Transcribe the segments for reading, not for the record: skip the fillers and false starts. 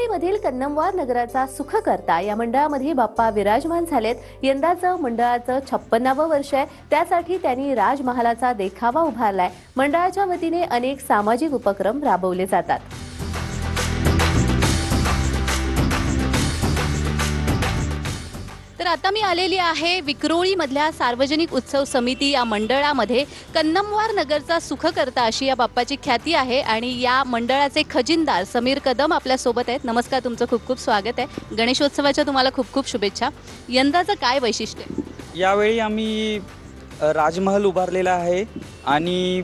विक्रोळीमधील कन्नमवार नगराचा सुखकर्ता या मंडळामध्ये बाप्पा विराजमान झालेत। यंदाचं मंडळाचं 56वं वर्ष आहे, त्यासाठी त्यांनी राजमहालाचा देखावा उभारलाय। मंडळाच्या वतीने अनेक सामाजिक उपक्रम राबवले जातात। तर आता मी आलेली आहे विक्रोळी मधल्या सार्वजनिक उत्सव समिती या मंडळामध्ये। कन्नमवार नगरचा सुखकर्ता अशी या बाप्पाची ख्याती आहे आणि या मंडळाचे खजिनदार समीर कदम आपल्या सोबत आहेत। नमस्कार, तुमचं खूप खूप स्वागत आहे। गणेशोत्सवाच्या तुम्हाला खूप खूप शुभेच्छा। यंदाचं काय वैशिष्ट्य आहे? यावेळी आम्ही राजमहल उभारलेला आहे आणि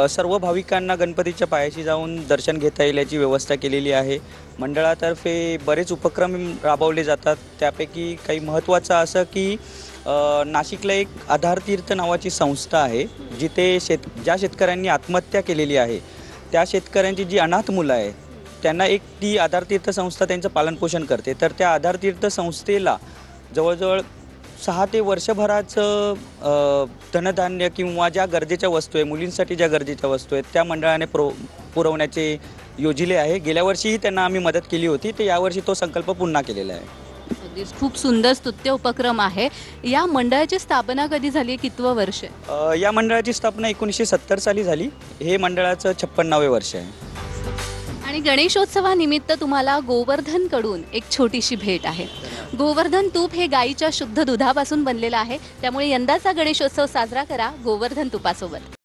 सर्व भाविकांना गणपतीच्या पायाशी जाऊन दर्शन घेता येईल याची व्यवस्था केलेली आहे। मंडळातर्फे बरेच उपक्रम राबवले जातात, त्यापैकी काही महत्त्वाचं असं की नाशिकला एक आधारतीर्थ नावाची संस्था आहे, जिथे ज्या शेतकऱ्यांनी आत्महत्या केलेली आहे त्या शेतकऱ्यांची जी अनाथ मुलं आहे त्यांना एक ती आधारतीर्थ संस्था त्यांचं पालनपोषण करते। तर त्या आधारतीर्थ संस्थेला जवळजवळ 6 ते वर्षभराचं धनधान्य किंवा ज्या गरजेच्या वस्तू आहे, मुलींसाठी ज्या गरजेच्या वस्तू आहेत त्या मंडळाने पुरवण्याचे योजिले आहे। गेल्या वर्षीही त्यांना आम्ही मदत केली होती, तर यावर्षी तो संकल्प पुन्हा केलेला आहे। अगदीच खूप सुंदर स्तुत्य उपक्रम आहे। या मंडळाची स्थापना कधी झाली, कितवं वर्ष आहे? या मंडळाची स्थापना 1970 साली झाली। हे मंडळाचं 56वे वर्ष आहे। आणि गणेशोत्सवानिमित्त तुम्हाला गोवर्धन कडून एक छोटीशी भेट आहे। गोवर्धन तूप हे गाईच्या शुद्ध दुधापासून बनलेलं आहे, त्यामुळे यंदाचा गणेशोत्सव साजरा करा गोवर्धन तुपासोबत।